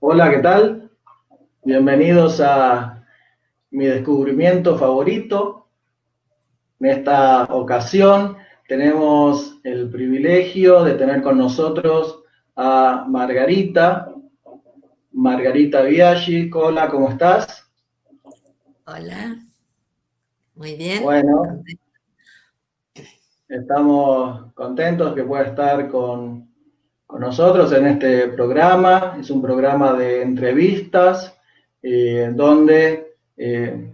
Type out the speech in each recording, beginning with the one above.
Hola, ¿qué tal? Bienvenidos a mi descubrimiento favorito. En esta ocasión tenemos el privilegio de tener con nosotros a Margarita Biaggi. Hola, ¿cómo estás? Hola, muy bien. Bueno, estamos contentos que pueda estar con nosotros en este programa. Es un programa de entrevistas donde,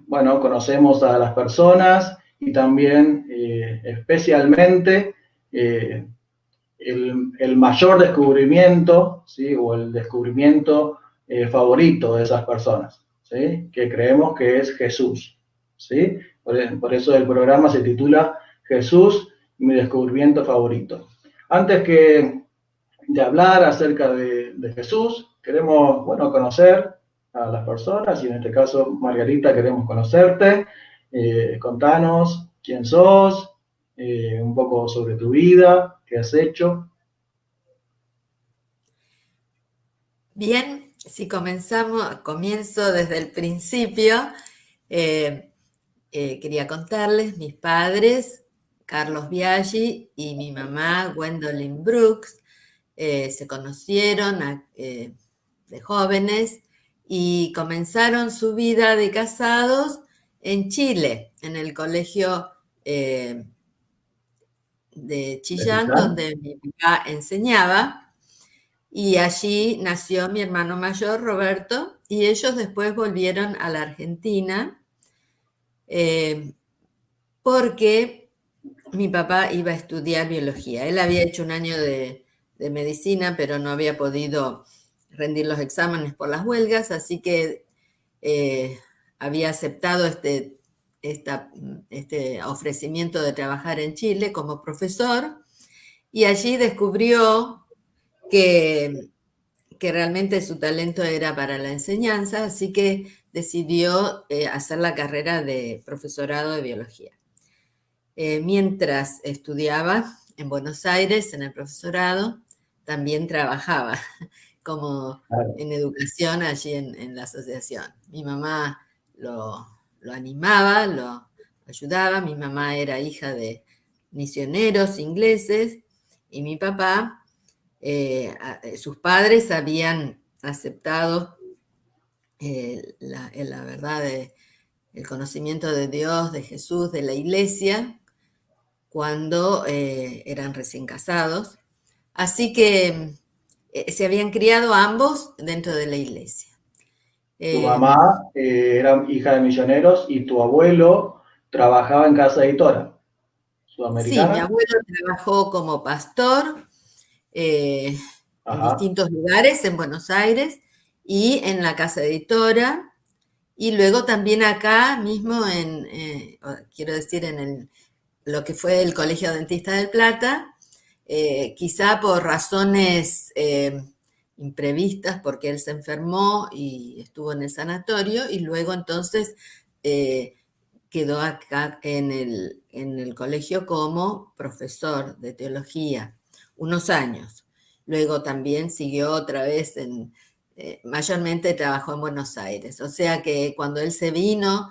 bueno, conocemos a las personas y también especialmente eh, el mayor descubrimiento, ¿sí? O el descubrimiento favorito de esas personas, ¿sí? Que creemos que es Jesús, ¿sí? Por eso el programa se titula Jesús, mi descubrimiento favorito. Antes de hablar acerca de Jesús, queremos, bueno, conocer a las personas y en este caso, Margarita, queremos conocerte. Contanos quién sos, un poco sobre tu vida, qué has hecho. Bien, si comienzo desde el principio. eh, Quería contarles, mis padres, Carlos Biaggi y mi mamá, Gwendolyn Brooks, se conocieron de jóvenes y comenzaron su vida de casados en Chile, en el colegio de ¿De Chillán, Chillán? donde mi papá enseñaba. Y allí nació mi hermano mayor, Roberto, y ellos después volvieron a la Argentina eh, porque mi papá iba a estudiar biología. Él había hecho un año de medicina, pero no había podido rendir los exámenes por las huelgas, así que eh, había aceptado este ofrecimiento de trabajar en Chile como profesor, y allí descubrió que realmente su talento era para la enseñanza, así que decidió hacer la carrera de profesorado de biología. Mientras estudiaba en Buenos Aires, en el profesorado, también trabajaba como Claro. en educación allí en la asociación. Mi mamá lo animaba, lo ayudaba. Mi mamá era hija de misioneros ingleses y mi papá, sus padres habían aceptado la verdad, el conocimiento de Dios, de Jesús, de la iglesia, cuando eran recién casados. Así que se habían criado ambos dentro de la iglesia. Tu Eh, mamá era hija de misioneros y tu abuelo trabajaba en casa editora sí, mi sudamericana. abuelo trabajó como pastor eh, en Ajá. distintos lugares, en Buenos Aires y en la casa editora. Y luego también acá mismo quiero decir, lo que fue el Colegio Dentista del Plata, quizá por razones imprevistas, porque él se enfermó y estuvo en el sanatorio, y luego entonces eh, quedó acá en el colegio como profesor de teología unos años. Luego también siguió otra vez mayormente trabajó en Buenos Aires. O sea que cuando él se vino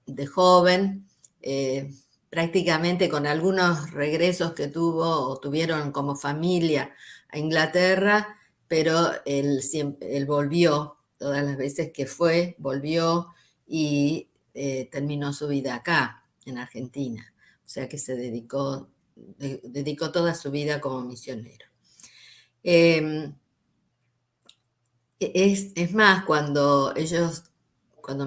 de joven, eh, prácticamente con algunos regresos que tuvo o tuvieron como familia a Inglaterra, pero él volvió, todas las veces que fue, volvió y terminó su vida acá, en Argentina. O sea que dedicó toda su vida como misionero. Eh, es más, cuando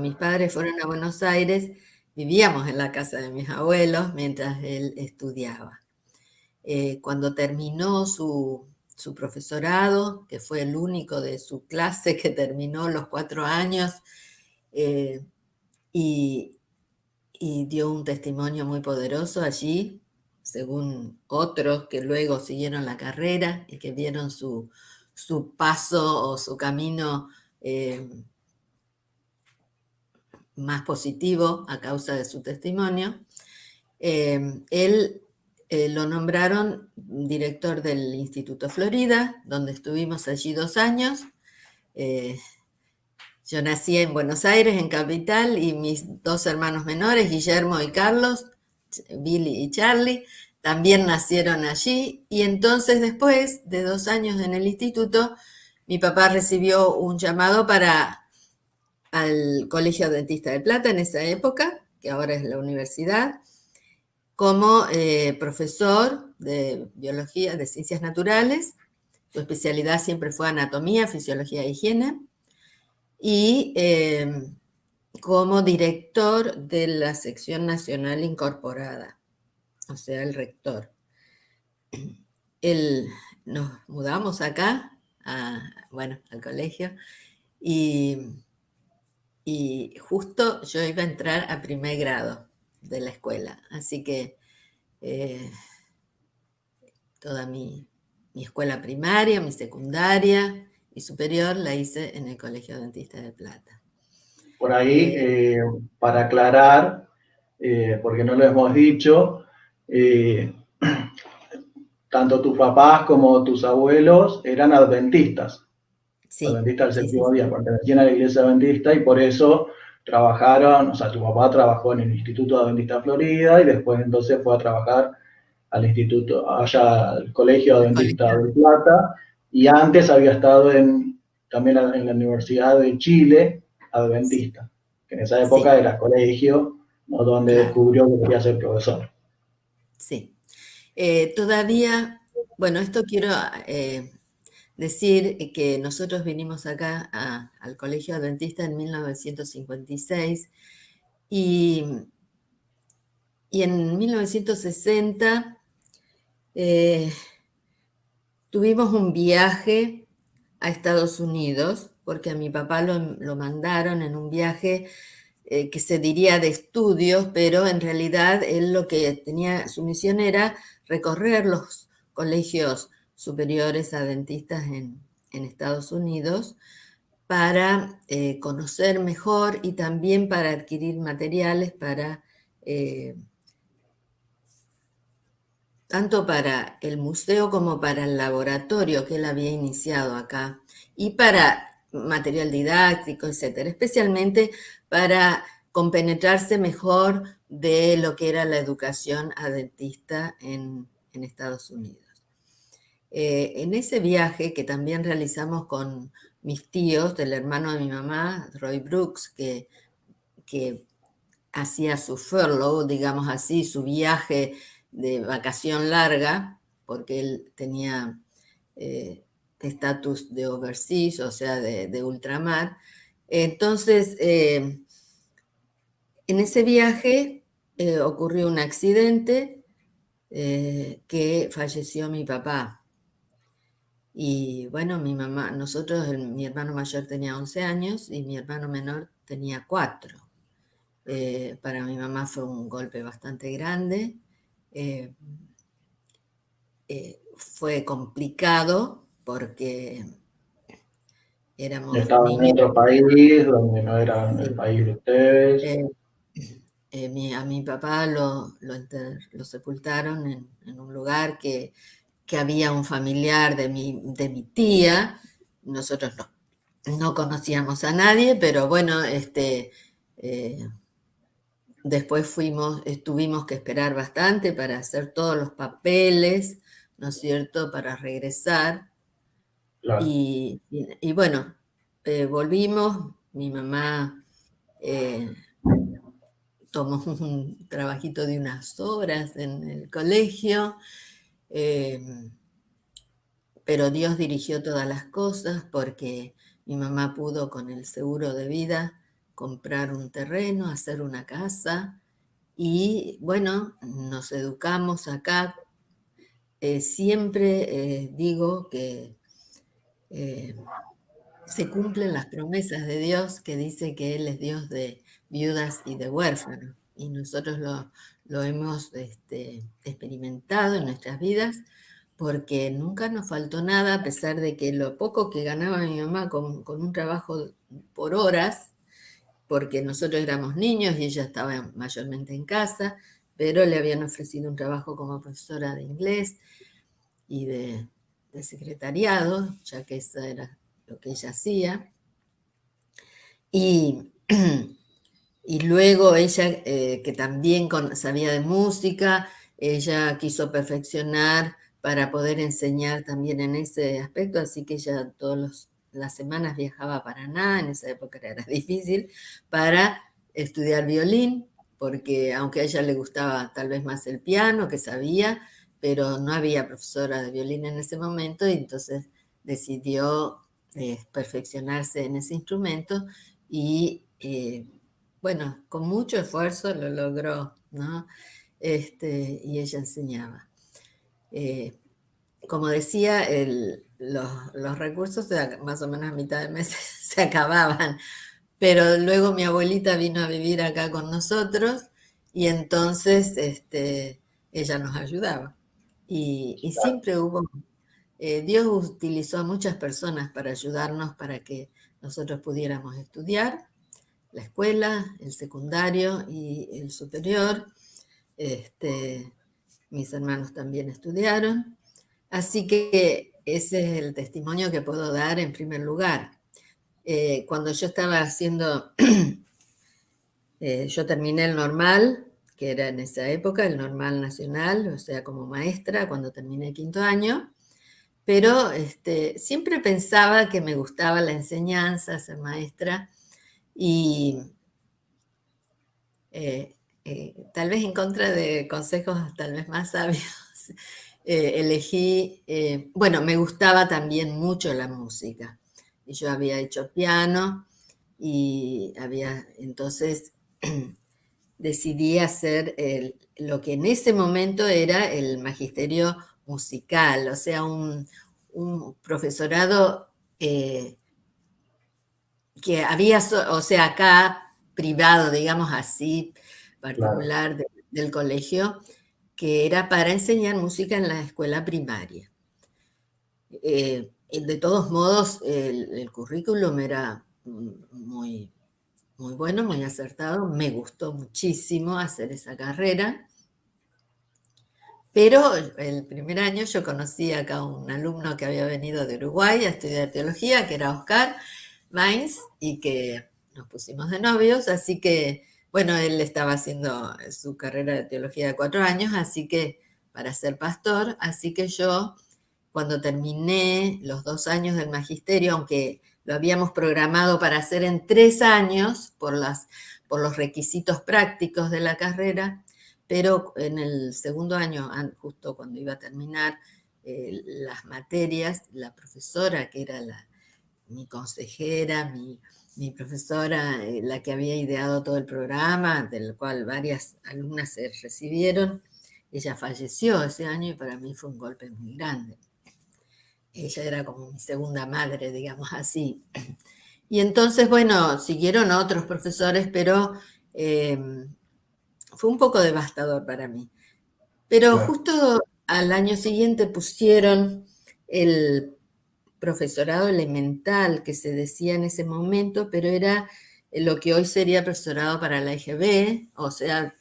mis padres fueron a Buenos Aires, vivíamos en la casa de mis abuelos mientras él estudiaba. Cuando terminó su profesorado, que fue el único de su clase que terminó los 4 años, eh, y, y dio un testimonio muy poderoso allí, según otros que luego siguieron la carrera y que vieron su paso o su camino eh, más positivo a causa de su testimonio. Él lo nombraron director del Instituto Florida, donde estuvimos allí 2 años, Yo nací en Buenos Aires, en Capital, y mis dos hermanos menores, Guillermo y Carlos, Billy y Charlie, también nacieron allí. Y entonces después de 2 años en el instituto, mi papá recibió un llamado al Colegio Dentista de Plata en esa época, que ahora es la universidad, como profesor de biología, de ciencias naturales. Su especialidad siempre fue anatomía, fisiología e higiene. Y como director de la sección nacional incorporada, o sea, el rector. Nos mudamos acá, bueno, al colegio, y, y justo yo iba a entrar a primer grado de la escuela, así que eh, toda mi escuela primaria, mi secundaria y superior la hice en el Colegio Dentista de Plata. Por ahí, para aclarar, porque no lo hemos dicho, tanto tus papás como tus abuelos eran adventistas, Sí, adventistas del sí, sí, séptimo sí. día, pertenecían a la iglesia adventista y por eso trabajaron, o sea, tu papá trabajó en el Instituto Adventista Florida y después entonces fue a trabajar al instituto, allá al Colegio Al Adventista colegio. de Plata, y antes había estado también en la Universidad de Chile Adventista, que en esa época Sí, era colegio, ¿no? Donde claro, descubrió que quería ser profesor. sí. Todavía, bueno, esto quiero decir que nosotros vinimos acá al Colegio Adventista en 1956 y, y en 1960 eh, tuvimos un viaje a Estados Unidos, porque a mi papá lo mandaron en un viaje que se diría de estudios, pero en realidad él lo que tenía, su misión era recorrer los colegios superiores adventistas en Estados Unidos para conocer mejor y también para adquirir materiales eh, tanto para el museo como para el laboratorio que él había iniciado acá, y para material didáctico, etcétera, especialmente para compenetrarse mejor de lo que era la educación adventista en Estados Unidos. En ese viaje que también realizamos con mis tíos, del hermano de mi mamá, Roy Brooks, que hacía su furlough, digamos así, su viaje de vacación larga, porque él tenía estatus de overseas, o sea, de ultramar. Entonces, en ese viaje ocurrió un accidente que falleció mi papá. Y bueno, mi mamá, mi hermano mayor tenía 11 años y mi hermano menor tenía 4. Para mi mamá fue un golpe bastante grande. Eh, Fue complicado porque éramos Estaban en niños. otro país, donde no era el Sí. país de ustedes. Eh, a mi papá lo sepultaron en un lugar que había un familiar de mi tía. Nosotros no conocíamos a nadie, pero bueno, eh, después tuvimos que esperar bastante para hacer todos los papeles, ¿no es cierto?, para regresar. Claro. Y bueno, volvimos, mi mamá eh, tomó un trabajito de unas horas en el colegio, eh, pero Dios dirigió todas las cosas porque mi mamá pudo con el seguro de vida comprar un terreno, hacer una casa. Y bueno, nos educamos acá. Siempre digo que eh, se cumplen las promesas de Dios, que dice que Él es Dios de viudas y de huérfanos. Y nosotros lo hemos experimentado en nuestras vidas porque nunca nos faltó nada, a pesar de que lo poco que ganaba mi mamá con un trabajo por horas, porque nosotros éramos niños y ella estaba mayormente en casa, pero le habían ofrecido un trabajo como profesora de inglés y de secretariado, ya que esa era lo que ella hacía. Y, y luego ella, que también sabía de música, ella quiso perfeccionar para poder enseñar también en ese aspecto, así que ella todas las semanas viajaba a Paraná, en esa época era difícil, para estudiar violín, porque aunque a ella le gustaba tal vez más el piano, que sabía, pero no había profesora de violín en ese momento, y entonces decidió perfeccionarse en ese instrumento y bueno, con mucho esfuerzo lo logró, ¿no? Y ella enseñaba. Eh, Como decía, los recursos más o menos a mitad de mes se acababan, pero luego mi abuelita vino a vivir acá con nosotros y entonces ella nos ayudaba. Y siempre hubo, Dios utilizó a muchas personas para ayudarnos para que nosotros pudiéramos estudiar la escuela, el secundario y el superior. Este, Mis hermanos también estudiaron. Así que ese es el testimonio que puedo dar en primer lugar. Cuando yo estaba haciendo, yo terminé el normal, que era en esa época, el normal nacional, o sea, como maestra, cuando terminé quinto año, pero siempre pensaba que me gustaba la enseñanza, ser maestra, y tal vez en contra de consejos tal vez más sabios, elegí, bueno, me gustaba también mucho la música. Y yo había hecho piano y entonces decidí hacer lo que en ese momento era el magisterio musical, o sea, un profesorado que había, o sea, acá privado, digamos así, Claro, particular del colegio, que era para enseñar música en la escuela primaria. De todos modos, el currículum era muy, muy bueno, muy acertado, me gustó muchísimo hacer esa carrera, pero el primer año yo conocí acá a un alumno que había venido de Uruguay a estudiar teología, que era Oscar Mainz, y que nos pusimos de novios, así que, bueno, él estaba haciendo su carrera de teología de 4 años, así que para ser pastor, así que yo, cuando terminé los 2 años del magisterio, aunque lo habíamos programado para hacer en 3 años por los requisitos prácticos de la carrera, pero en el segundo año, justo cuando iba a terminar las materias, la profesora, que era mi consejera, mi profesora, la que había ideado todo el programa, del cual varias alumnas se recibieron, ella falleció ese año y para mí fue un golpe muy grande. Ella era como mi segunda madre, digamos así. Y entonces, bueno, siguieron otros profesores, pero fue un poco devastador para mí. Pero claro. justo al año siguiente pusieron el profesorado elemental que se decía en ese momento, pero era lo que hoy sería profesorado para la EGB, o sea,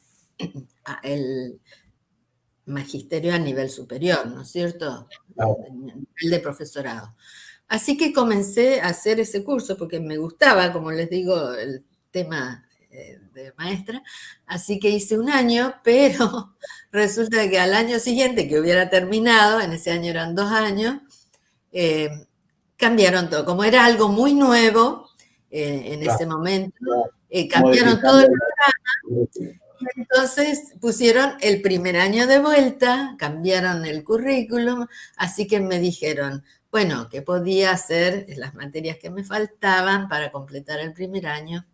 el magisterio a nivel superior, ¿no es cierto? Claro. Nivel de profesorado. Así que comencé a hacer ese curso porque me gustaba, como les digo, el tema de maestra. Así que hice un año, pero resulta que al año siguiente que hubiera terminado, en ese año eran 2 años, eh, cambiaron todo. Como era algo muy nuevo en Claro, ese momento, cambiaron todo. modificando el currículum. Entonces pusieron el primer año de vuelta, cambiaron el currículum, así que me dijeron, bueno, que podía hacer las materias que me faltaban para completar el primer año.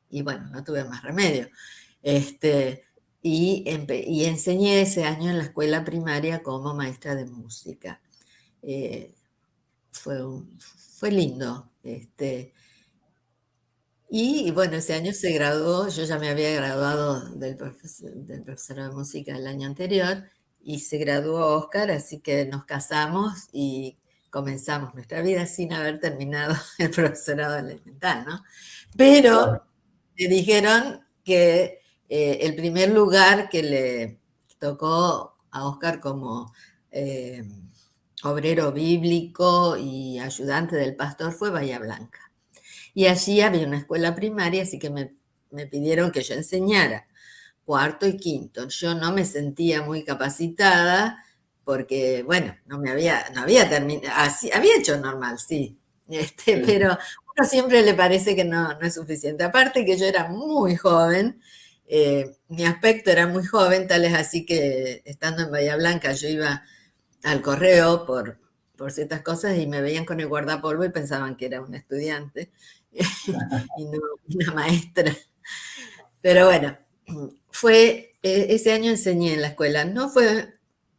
Y bueno, no tuve más remedio. Y enseñé ese año en la escuela primaria como maestra de música. Eh, fue lindo. Y bueno, ese año se graduó, yo ya me había graduado del profesor de música el año anterior y se graduó Oscar, así que nos casamos y comenzamos nuestra vida sin haber terminado el profesorado elemental, ¿no? Pero Claro, me dijeron que el primer lugar que le tocó a Oscar como eh, obrero bíblico y ayudante del pastor fue Bahía Blanca. Y allí había una escuela primaria, así que me pidieron que yo enseñara cuarto y quinto. Yo no me sentía muy capacitada porque, bueno, no había terminado, había hecho normal, sí, Sí. pero uno siempre le parece que no es suficiente. Aparte que yo era muy joven, mi aspecto era muy joven, tal es así que estando en Bahía Blanca yo iba al correo por ciertas cosas y me veían con el guardapolvo y pensaban que era un estudiante y no una maestra. Pero bueno, ese año enseñé en la escuela. No fue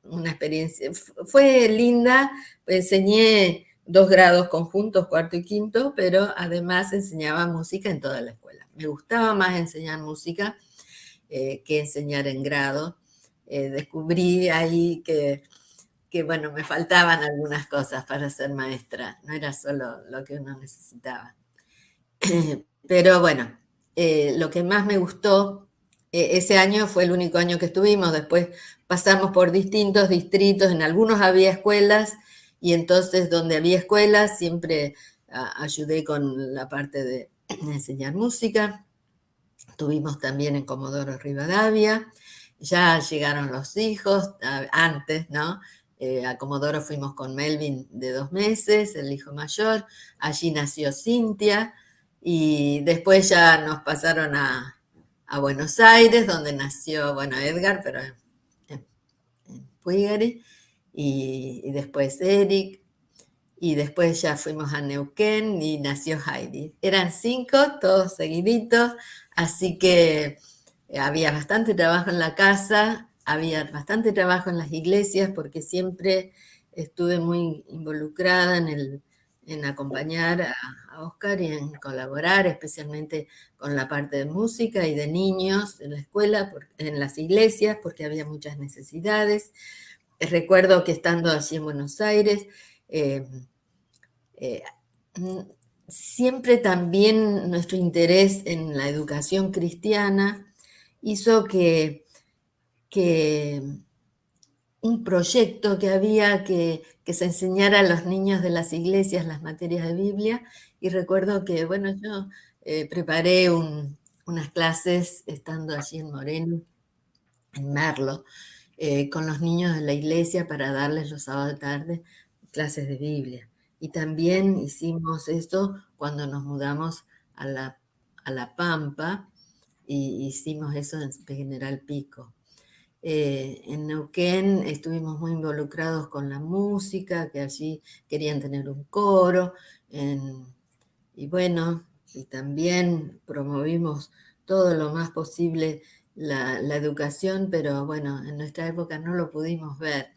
una experiencia, fue linda, enseñé 2 grados conjuntos, cuarto y quinto, pero además enseñaba música en toda la escuela. Me gustaba más enseñar música que enseñar en grado. Descubrí ahí bueno, me faltaban algunas cosas para ser maestra, no era solo lo que uno necesitaba. Pero bueno, lo que más me gustó, ese año fue el único año que estuvimos, después pasamos por distintos distritos, en algunos había escuelas y entonces donde había escuelas siempre ayudé con la parte de enseñar música. Tuvimos también en Comodoro Rivadavia, ya llegaron los hijos, antes, ¿no? A Comodoro fuimos con Melvin de 2 meses, el hijo mayor, allí nació Cintia y después ya nos pasaron a Buenos Aires, donde nació, bueno, Edgar, pero en Puigari, y después Eric, y después ya fuimos a Neuquén y nació Heidi. Eran 5, todos seguiditos, así que había bastante trabajo en la casa, había bastante trabajo en las iglesias, porque siempre estuve muy involucrada en acompañar a Oscar y en colaborar, especialmente con la parte de música y de niños en la escuela, en las iglesias, porque había muchas necesidades. Recuerdo que estando allí en Buenos Aires, eh, eh, siempre también nuestro interés en la educación cristiana hizo que un proyecto que había que se enseñara a los niños de las iglesias las materias de Biblia, y recuerdo que, bueno, yo preparé unas clases estando allí en Moreno, en Merlo, con los niños de la iglesia para darles los sábados de tarde clases de Biblia. Y también hicimos esto cuando nos mudamos a la Pampa, y hicimos eso en General Pico. En Neuquén estuvimos muy involucrados con la música, que allí querían tener un coro, y bueno, y también promovimos todo lo más posible la educación, pero bueno, en nuestra época no lo pudimos ver,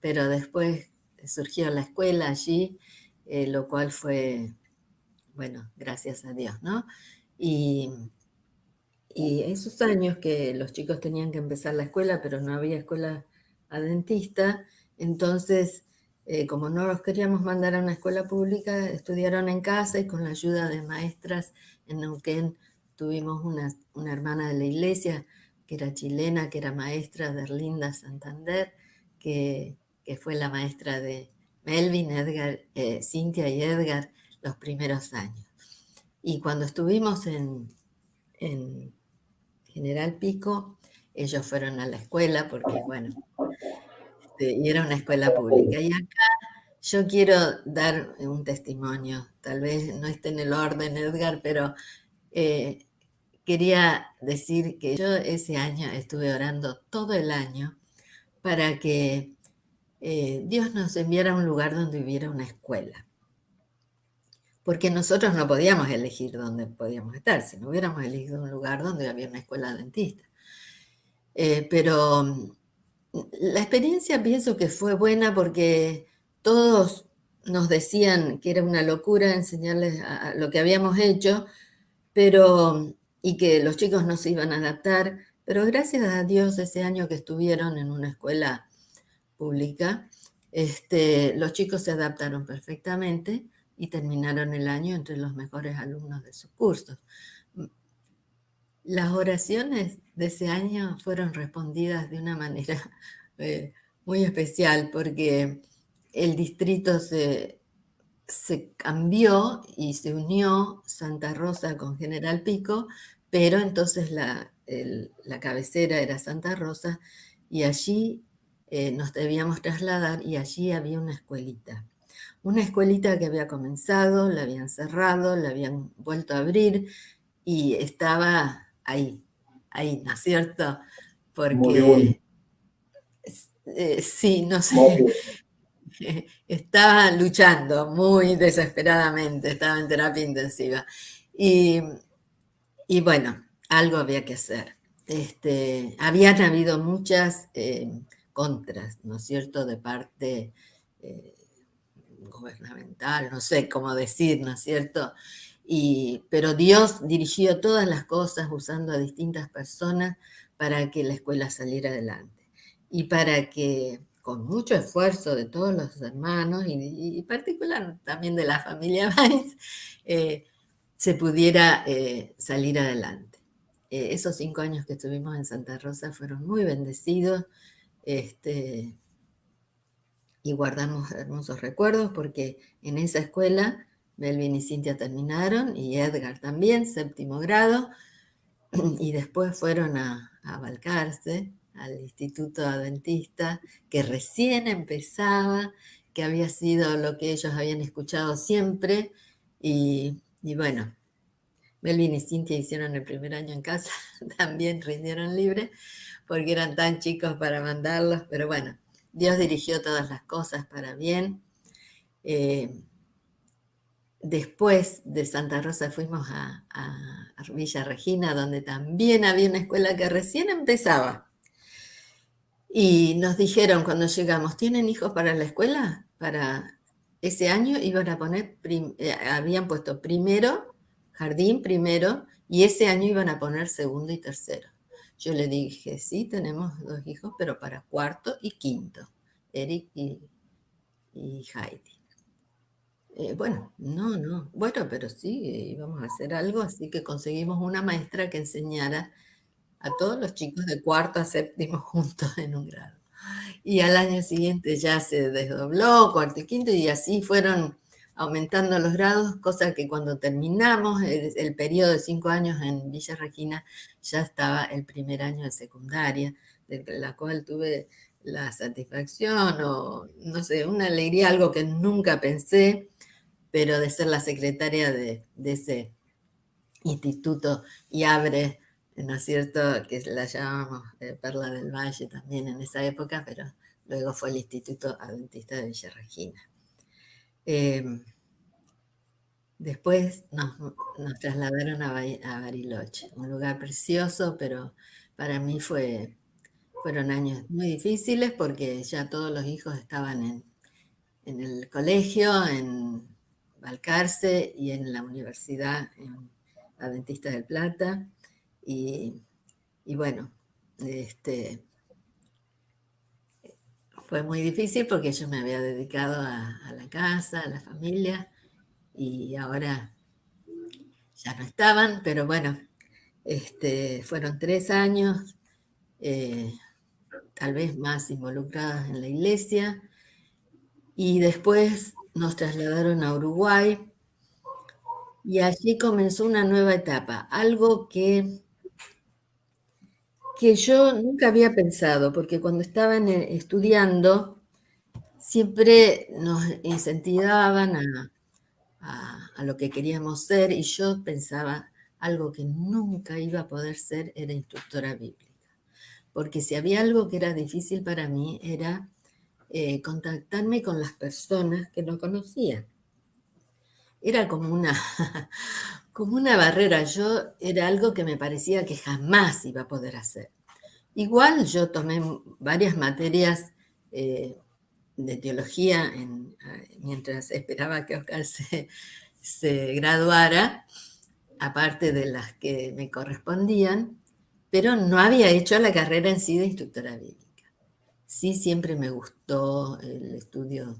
pero después surgió la escuela allí, lo cual fue, bueno, gracias a Dios, ¿no? Y, y esos años que los chicos tenían que empezar la escuela, pero no había escuela adventista, entonces, como no los queríamos mandar a una escuela pública, estudiaron en casa y con la ayuda de maestras en Neuquén tuvimos una hermana de la iglesia que era chilena, que era maestra de Erlinda Santander, que fue la maestra de Melvin, Edgar, Cintia y Edgar los primeros años. Y cuando estuvimos en General Pico, ellos fueron a la escuela porque, bueno, y era una escuela pública. Y acá yo quiero dar un testimonio, tal vez no esté en el orden, Edgar, pero eh, quería decir que yo ese año estuve orando todo el año para que Dios nos enviara a un lugar donde hubiera una escuela. Porque nosotros no podíamos elegir dónde podíamos estar, si no hubiéramos elegido un lugar donde había una escuela dentista. Pero la experiencia pienso que fue buena porque todos nos decían que era una locura enseñarles a lo que habíamos hecho, pero y que los chicos no se iban a adaptar, pero gracias a Dios ese año que estuvieron en una escuela pública, los chicos se adaptaron perfectamente y terminaron el año entre los mejores alumnos de sus cursos. Las oraciones de ese año fueron respondidas de una manera muy especial porque el distrito se cambió y se unió Santa Rosa con General Pico, pero entonces la cabecera era Santa Rosa y allí nos debíamos trasladar y allí había una escuelita. Una escuelita que había comenzado, la habían cerrado, la habían vuelto a abrir y estaba ahí, ¿no es cierto? Moribundo. Porque sí, no sé, Moribundo. estaba luchando muy desesperadamente, estaba en terapia intensiva. Y, y bueno, algo había que hacer. Habían habido muchas contras, ¿no es cierto?, de parte eh, gubernamental, no sé cómo decir, ¿no es cierto? Pero Dios dirigió todas las cosas usando a distintas personas para que la escuela saliera adelante y para que con mucho esfuerzo de todos los hermanos y particular también de la familia Weiss, eh, se pudiera salir adelante. Esos 5 años que estuvimos en Santa Rosa fueron muy bendecidos. Este, y guardamos hermosos recuerdos porque en esa escuela Melvin y Cintia terminaron y Edgar también, 7º grado, y después fueron a Balcarce, al Instituto Adventista, que recién empezaba, que había sido lo que ellos habían escuchado siempre, y bueno, Melvin y Cintia hicieron el primer año en casa, también rindieron libre, porque eran tan chicos para mandarlos, pero bueno, Dios dirigió todas las cosas para bien. Eh, Después de Santa Rosa fuimos a Villa Regina, donde también había una escuela que recién empezaba. Y nos dijeron cuando llegamos, ¿tienen hijos para la escuela? Para ese año iban a poner, habían puesto primero, jardín primero, y ese año iban a poner segundo y tercero. Yo le dije, sí, tenemos 2 hijos, pero para cuarto y quinto, Eric y Heidi. Bueno, no, no, bueno, pero sí, íbamos a hacer algo, así que conseguimos una maestra que enseñara a todos los chicos de cuarto a séptimo juntos en un grado. Y al año siguiente ya se desdobló, cuarto y quinto, y así fueron aumentando los grados, cosa que cuando terminamos el periodo de 5 años en Villa Regina, ya estaba el primer año de secundaria, de la cual tuve la satisfacción o, no sé, una alegría, algo que nunca pensé, pero de ser la secretaria de ese instituto y abre, ¿no es cierto?, que la llamamos Perla del Valle también en esa época, pero luego fue el Instituto Adventista de Villa Regina. Después nos trasladaron a Bariloche, un lugar precioso, pero para mí fueron años muy difíciles porque ya todos los hijos estaban en el colegio, en Balcarce y en la universidad, en Adventista del Plata. Y, y bueno, fue muy difícil porque yo me había dedicado a la casa, a la familia, y ahora ya no estaban, pero bueno, fueron 3 años, eh, tal vez más involucradas en la iglesia, y después nos trasladaron a Uruguay, y allí comenzó una nueva etapa, algo que yo nunca había pensado, porque cuando estaban estudiando, siempre nos incentivaban a lo que queríamos ser y yo pensaba algo que nunca iba a poder ser era instructora bíblica, porque si había algo que era difícil para mí era contactarme con las personas que no conocía. Era como como una barrera, yo era algo que me parecía que jamás iba a poder hacer. Igual yo tomé varias materias de teología mientras esperaba que Oscar se graduara, aparte de las que me correspondían, pero no había hecho la carrera en sí de instructora bíblica. Sí, siempre me gustó el estudio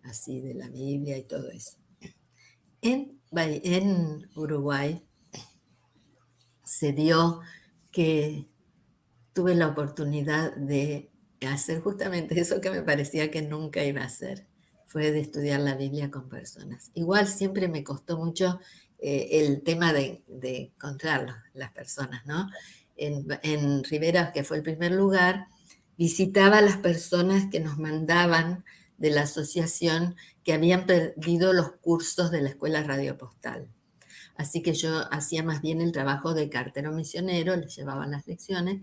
así de la Biblia y todo eso. En Uruguay se dio que tuve la oportunidad de hacer justamente eso que me parecía que nunca iba a hacer. fue de estudiar la Biblia con personas. Igual siempre me costó mucho el tema de encontrar las personas, ¿no? En Rivera, que fue el primer lugar, visitaba a las personas que nos mandaban de la asociación que habían perdido los cursos de la escuela radiopostal. Así que yo hacía más bien el trabajo de cartero misionero, les llevaban las lecciones,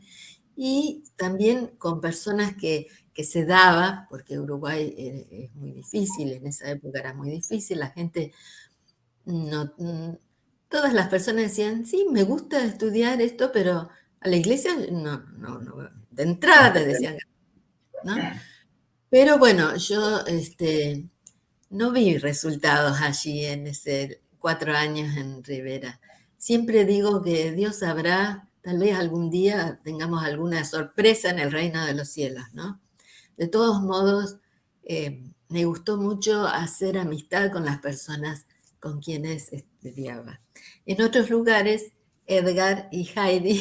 y también con personas que se daba, porque Uruguay es muy difícil, en esa época era muy difícil, la gente no, todas las personas decían, sí, me gusta estudiar esto, pero a la iglesia no, de entrada te decían, ¿no? Pero bueno, yo no vi resultados allí en ese 4 años en Rivera. Siempre digo que Dios sabrá, tal vez algún día tengamos alguna sorpresa en el reino de los cielos, ¿no? De todos modos, me gustó mucho hacer amistad con las personas con quienes estudiaba. En otros lugares, Edgar y Heidi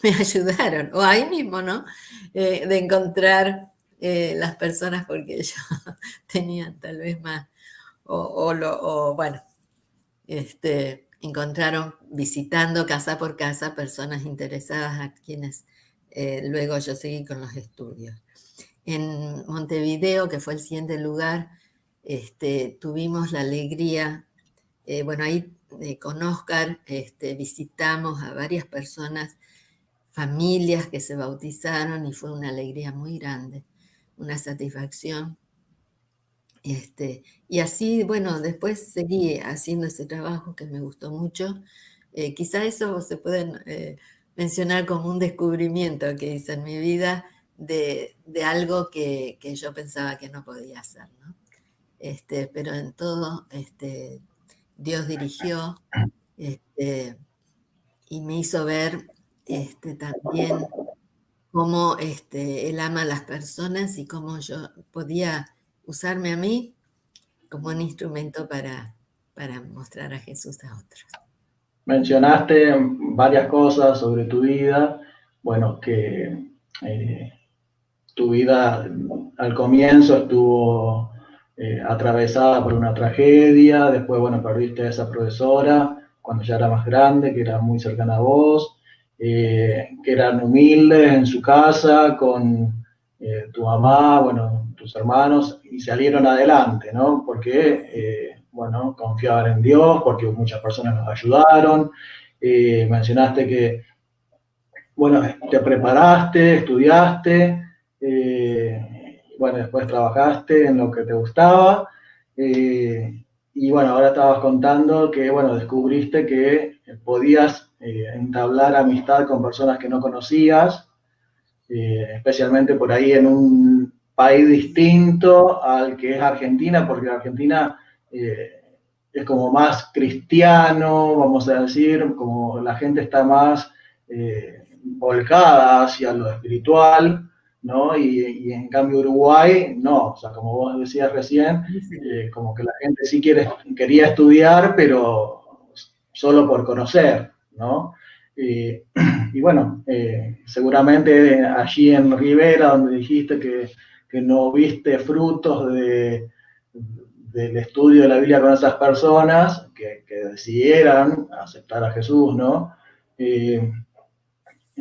me ayudaron, o ahí mismo, ¿no? De encontrar las personas porque ellos tenían tal vez más, bueno, encontraron visitando casa por casa personas interesadas a quienes luego yo seguí con los estudios. En Montevideo, que fue el siguiente lugar, tuvimos la alegría, bueno, ahí con Oscar visitamos a varias personas, familias que se bautizaron y fue una alegría muy grande, una satisfacción. Y así, bueno, después seguí haciendo ese trabajo que me gustó mucho. Quizá eso se puede mencionar como un descubrimiento que hice en mi vida de algo que yo pensaba que no podía hacer, ¿no? Pero en todo Dios dirigió y me hizo ver también cómo Él ama a las personas y cómo yo podía usarme a mí como un instrumento para mostrar a Jesús a otros. Mencionaste varias cosas sobre tu vida, bueno, que tu vida al comienzo estuvo atravesada por una tragedia, después, bueno, perdiste a esa profesora cuando ya era más grande, que era muy cercana a vos, que eran humildes en su casa con tu mamá, bueno, tus hermanos, y salieron adelante, ¿no? Porque, bueno, confiaban en Dios, porque muchas personas nos ayudaron. Mencionaste que, bueno, te preparaste, estudiaste, bueno, después trabajaste en lo que te gustaba, y bueno, ahora estabas contando que, bueno, descubriste que podías entablar amistad con personas que no conocías, especialmente por ahí en un país distinto al que es Argentina, porque Argentina es como más cristiano, vamos a decir, como la gente está más volcada hacia lo espiritual, ¿no? Y en cambio Uruguay, no, o sea, como vos decías recién, como que la gente sí quería estudiar, pero solo por conocer, ¿no? Y bueno, seguramente allí en Rivera, donde dijiste que no viste frutos del estudio de la Biblia con esas personas que decidieran aceptar a Jesús, ¿no? Y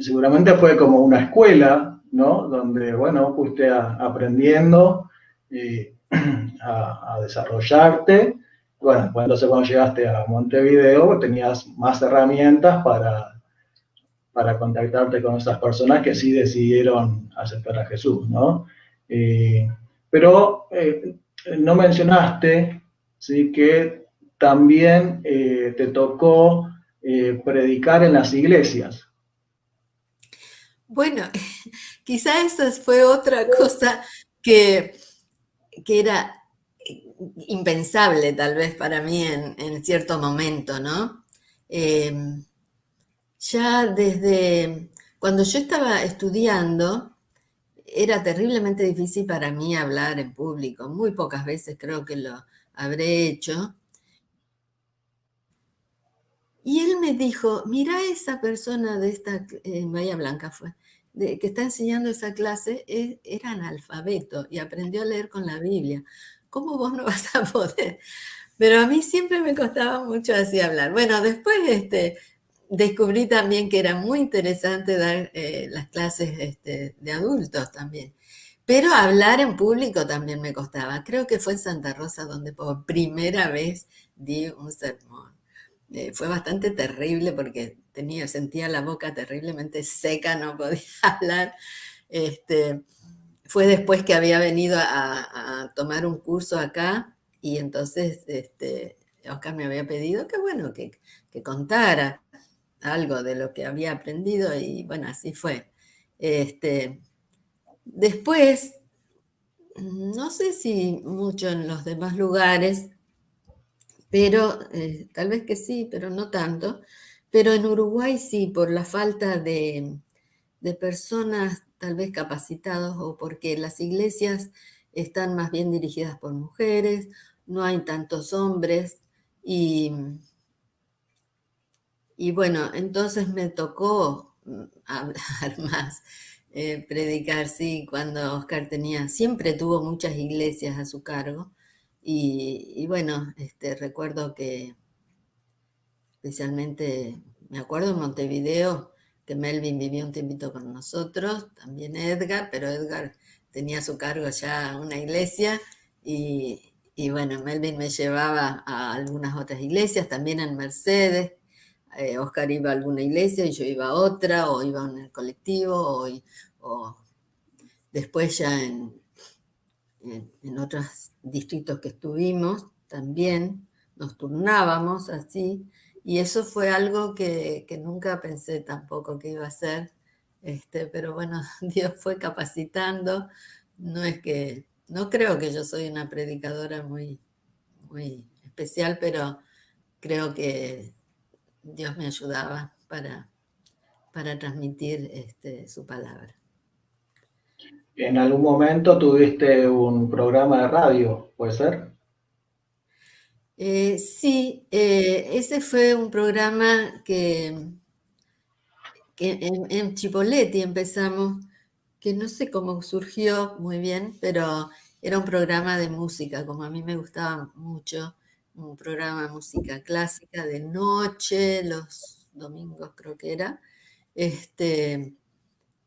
seguramente fue como una escuela, ¿no? Donde, bueno, fuiste aprendiendo a desarrollarte. Bueno, entonces cuando llegaste a Montevideo tenías más herramientas para contactarte con esas personas que sí decidieron aceptar a Jesús, ¿no? Pero no mencionaste, ¿sí? Que también te tocó predicar en las iglesias. Bueno, quizá esa fue otra cosa que era impensable tal vez para mí en cierto momento, ¿no? Ya desde cuando yo estaba estudiando, era terriblemente difícil para mí hablar en público. Muy pocas veces creo que lo habré hecho. Y él me dijo, mira esa persona de esta, Bahía Blanca fue, que está enseñando esa clase, era analfabeto y aprendió a leer con la Biblia. ¿cómo vos no vas a poder? Pero a mí siempre me costaba mucho así hablar. Bueno, después descubrí también que era muy interesante dar las clases de adultos también. Pero hablar en público también me costaba. Creo que fue en Santa Rosa donde por primera vez di un sermón. Fue bastante terrible porque sentía la boca terriblemente seca, no podía hablar. Este, Fue después que había venido a tomar un curso acá y entonces Oscar me había pedido que, bueno, que contara algo de lo que había aprendido y bueno, así fue. Este, Después, no sé si mucho en los demás lugares, pero tal vez que sí, pero no tanto. Pero en Uruguay sí, por la falta de personas tal vez capacitados o porque las iglesias están más bien dirigidas por mujeres, no hay tantos hombres y, y bueno, entonces me tocó hablar más, predicar, sí, cuando Oscar siempre tuvo muchas iglesias a su cargo y bueno, recuerdo que especialmente, me acuerdo en Montevideo, que Melvin vivió un tiempito con nosotros, también Edgar, pero Edgar tenía a su cargo ya una iglesia y bueno, Melvin me llevaba a algunas otras iglesias, también en Mercedes. Oscar iba a alguna iglesia y yo iba a otra, o iba en el colectivo, o después ya en otros distritos que estuvimos también nos turnábamos así, y eso fue algo que nunca pensé tampoco que iba a ser, pero bueno, Dios fue capacitando, no creo que yo soy una predicadora muy especial, pero creo que Dios me ayudaba para transmitir su palabra. En algún momento tuviste un programa de radio, ¿puede ser? Sí, ese fue un programa que en Chipolletti empezamos, que no sé cómo surgió muy bien, pero era un programa de música, como a mí me gustaba mucho, un programa de música clásica de noche, los domingos creo que era, este,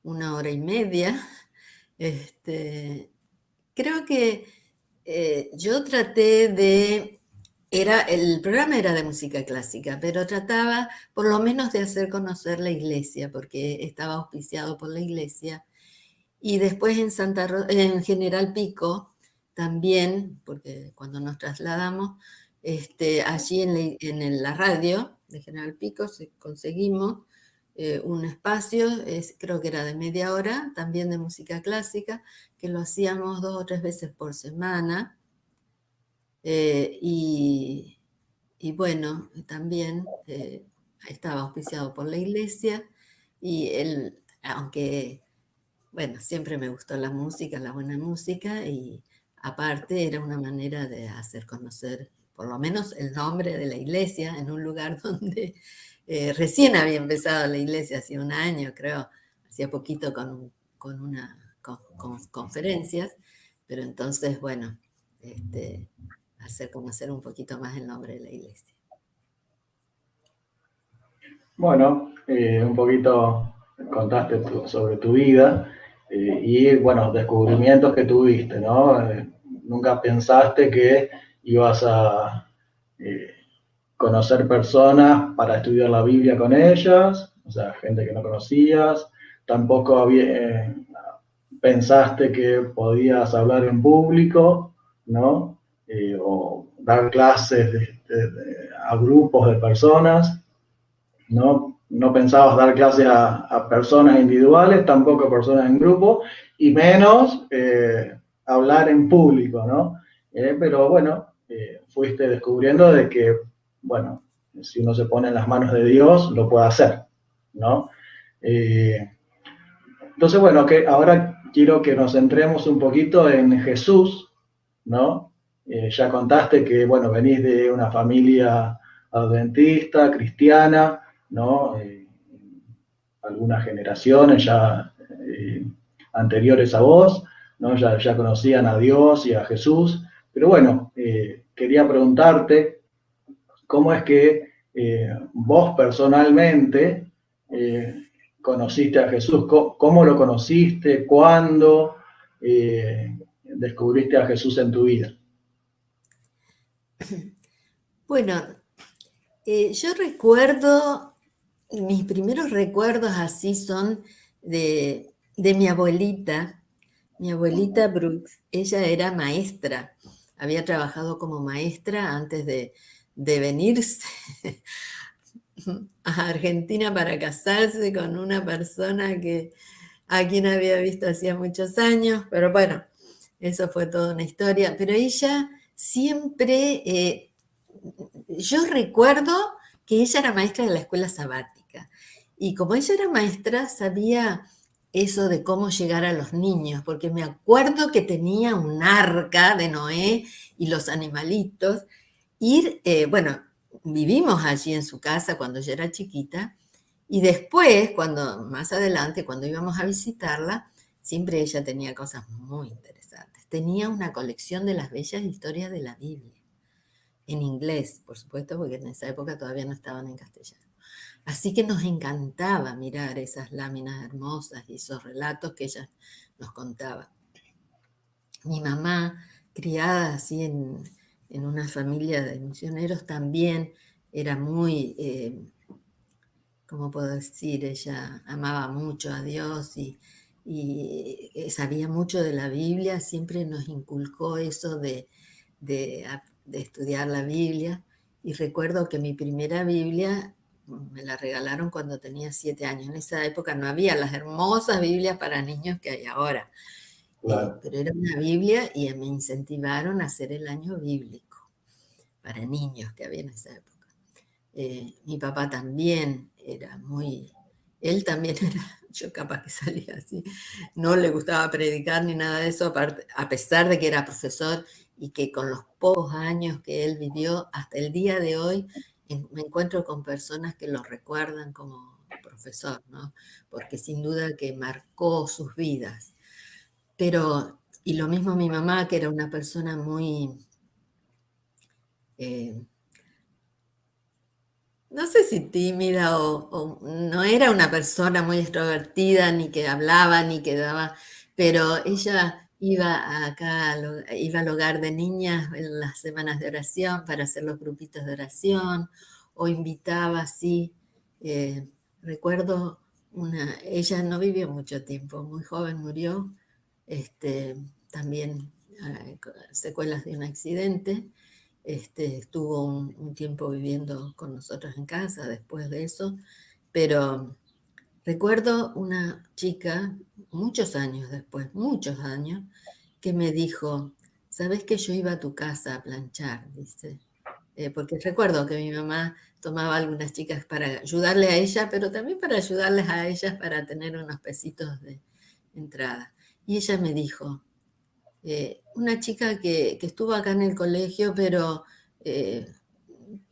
1 hora y media. Este, Creo que yo traté el programa era de música clásica, pero trataba por lo menos de hacer conocer la iglesia, porque estaba auspiciado por la iglesia. Y después en General Pico, también, porque cuando nos trasladamos, allí en la radio de General Pico conseguimos un espacio, creo que era de media hora, también de música clásica, que lo hacíamos 2 o 3 veces por semana. eh, y, y bueno, también estaba auspiciado por la iglesia y aunque, bueno, siempre me gustó la música, la buena música y aparte era una manera de hacer conocer por lo menos el nombre de la iglesia en un lugar donde recién había empezado la iglesia, hacía un año creo, hacía poquito con conferencias, pero entonces, bueno, hacer conocer un poquito más el nombre de la iglesia. Bueno, un poquito contaste sobre tu vida y, bueno, descubrimientos que tuviste, ¿no? Nunca pensaste que ibas a eh, conocer personas para estudiar la Biblia con ellas, o sea, gente que no conocías. Tampoco pensaste que podías hablar en público, ¿no? O dar clases a grupos de personas. No pensabas dar clases a personas individuales, tampoco a personas en grupo, y menos hablar en público, ¿no? Pero bueno, fuiste descubriendo de que, bueno, si uno se pone en las manos de Dios, lo puede hacer, ¿no? Eh, entonces, bueno, que ahora quiero que nos centremos un poquito en Jesús, ¿no? Ya contaste que, bueno, venís de una familia adventista, cristiana, ¿no? Algunas generaciones ya anteriores a vos, ¿no? Ya conocían a Dios y a Jesús, Pero bueno, quería preguntarte cómo es que vos personalmente conociste a Jesús, cómo lo conociste, cuándo descubriste a Jesús en tu vida. Bueno, yo recuerdo, mis primeros recuerdos así son de mi abuelita. Mi abuelita Brooks, ella era maestra, había trabajado como maestra antes de venirse a Argentina para casarse con una persona a quien había visto hacía muchos años, pero bueno, eso fue toda una historia. Pero ella siempre, yo recuerdo que ella era maestra de la escuela sabática, y como ella era maestra, sabía eso de cómo llegar a los niños, porque me acuerdo que tenía un arca de Noé y los animalitos. Bueno, vivimos allí en su casa cuando yo era chiquita, y después, más adelante, cuando íbamos a visitarla, siempre ella tenía cosas muy interesantes. Tenía una colección de las bellas historias de la Biblia, en inglés, por supuesto, porque en esa época todavía no estaban en castellano. Así que nos encantaba mirar esas láminas hermosas y esos relatos que ella nos contaba. Mi mamá, criada así en una familia de misioneros, también era muy, ¿cómo puedo decir? Ella amaba mucho a Dios y sabía mucho de la Biblia, siempre nos inculcó eso de estudiar la Biblia. Y recuerdo que mi primera Biblia me la regalaron cuando tenía 7 años. En esa época no había las hermosas Biblias para niños que hay ahora. Claro. Pero era una Biblia y me incentivaron a hacer el año bíblico para niños que había en esa época. Mi papá también era él también era, yo capaz que salía así, no le gustaba predicar ni nada de eso, a pesar de que era profesor y que con los pocos años que él vivió, hasta el día de hoy, me encuentro con personas que lo recuerdan como profesor, ¿no? Porque sin duda que marcó sus vidas. Y lo mismo mi mamá, que era una persona muy, eh, no sé si tímida o no era una persona muy extrovertida, ni que hablaba, ni que daba, pero ella iba al hogar de niñas en las semanas de oración para hacer los grupitos de oración, o invitaba así. eh, Recuerdo ella no vivió mucho tiempo, muy joven murió, también secuelas de un accidente. Estuvo un tiempo viviendo con nosotros en casa después de eso, pero recuerdo una chica, muchos años, que me dijo, ¿sabes que yo iba a tu casa a planchar? Dice, porque recuerdo que mi mamá tomaba algunas chicas para ayudarle a ella, pero también para ayudarles a ellas para tener unos pesitos de entrada. Y ella me dijo, una chica que estuvo acá en el colegio, pero eh,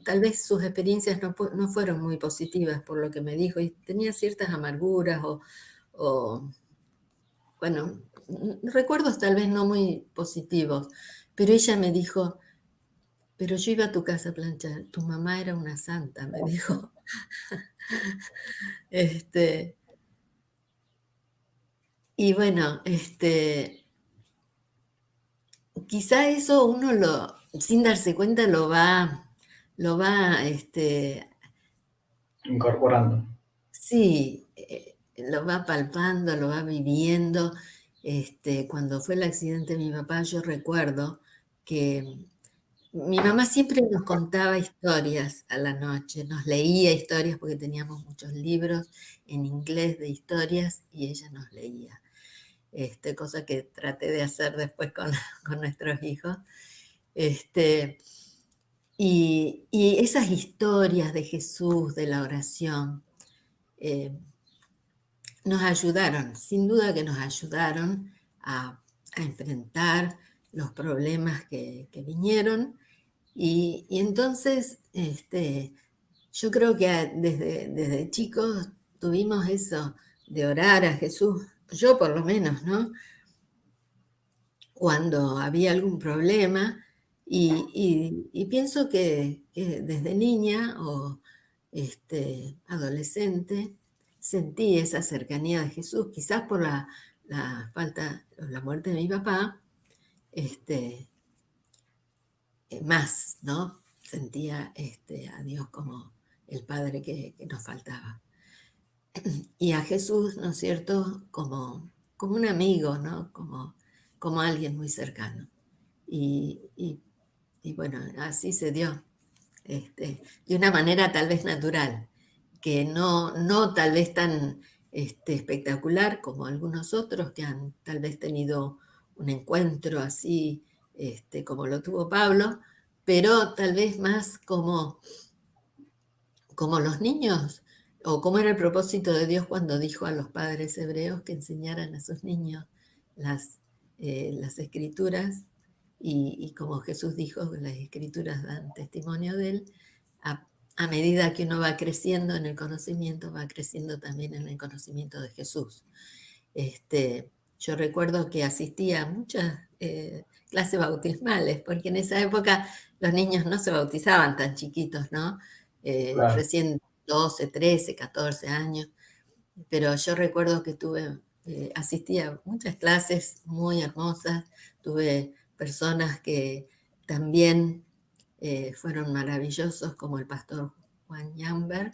tal vez sus experiencias no fueron muy positivas por lo que me dijo, y tenía ciertas amarguras o, bueno, recuerdos tal vez no muy positivos, pero ella me dijo, pero yo iba a tu casa a planchar, tu mamá era una santa, me dijo. Este, y bueno, quizá eso uno sin darse cuenta lo va, Incorporando. sí, lo va palpando, lo va viviendo. Cuando fue el accidente de mi papá, yo recuerdo que mi mamá siempre nos contaba historias a la noche, nos leía historias porque teníamos muchos libros en inglés de historias y ella nos leía. Cosa que traté de hacer después con nuestros hijos. Este, y esas historias de Jesús, de la oración, eh, nos ayudaron, sin duda que nos ayudaron a enfrentar los problemas que vinieron. Y entonces, yo creo que desde chicos tuvimos eso de orar a Jesús, yo por lo menos, ¿no? Cuando había algún problema, Y pienso que desde niña o adolescente sentí esa cercanía de Jesús, quizás por la falta, la muerte de mi papá, este, más, ¿no? Sentía a Dios como el Padre que nos faltaba. Y a Jesús, ¿no es cierto?, como un amigo, ¿no? Como alguien muy cercano. Y, y- y bueno, así se dio, de una manera tal vez natural, que no tal vez tan espectacular como algunos otros que han tal vez tenido un encuentro así, como lo tuvo Pablo, pero tal vez más como los niños, o como era el propósito de Dios cuando dijo a los padres hebreos que enseñaran a sus niños las, las escrituras, y como Jesús dijo, las escrituras dan testimonio de él, a medida que uno va creciendo en el conocimiento, va creciendo también en el conocimiento de Jesús. Yo recuerdo que asistía a muchas clases bautismales, porque en esa época los niños no se bautizaban tan chiquitos, ¿no? Claro. Recién 12, 13, 14 años, pero yo recuerdo que asistí a muchas clases muy hermosas, tuve personas que también fueron maravillosos, como el pastor Juan Yamber,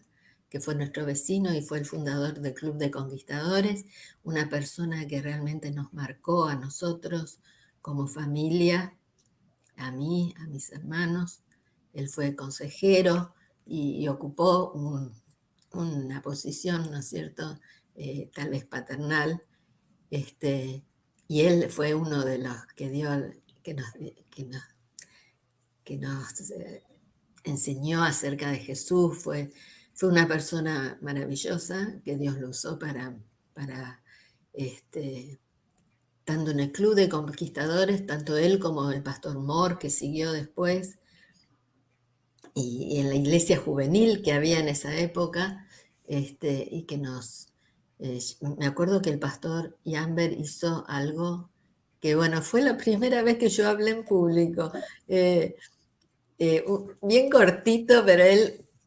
que fue nuestro vecino y fue el fundador del Club de Conquistadores, una persona que realmente nos marcó a nosotros como familia, a mí, a mis hermanos. Él fue consejero y ocupó una posición, ¿no es cierto?, tal vez paternal, y él fue uno de los que dio, que nos, que nos, que nos enseñó acerca de Jesús, fue una persona maravillosa que Dios lo usó para tanto en el Club de Conquistadores, tanto él como el pastor Moore, que siguió después, y en la iglesia juvenil que había en esa época, y que me acuerdo que el pastor Yamber hizo algo que, bueno, fue la primera vez que yo hablé en público, bien cortito, pero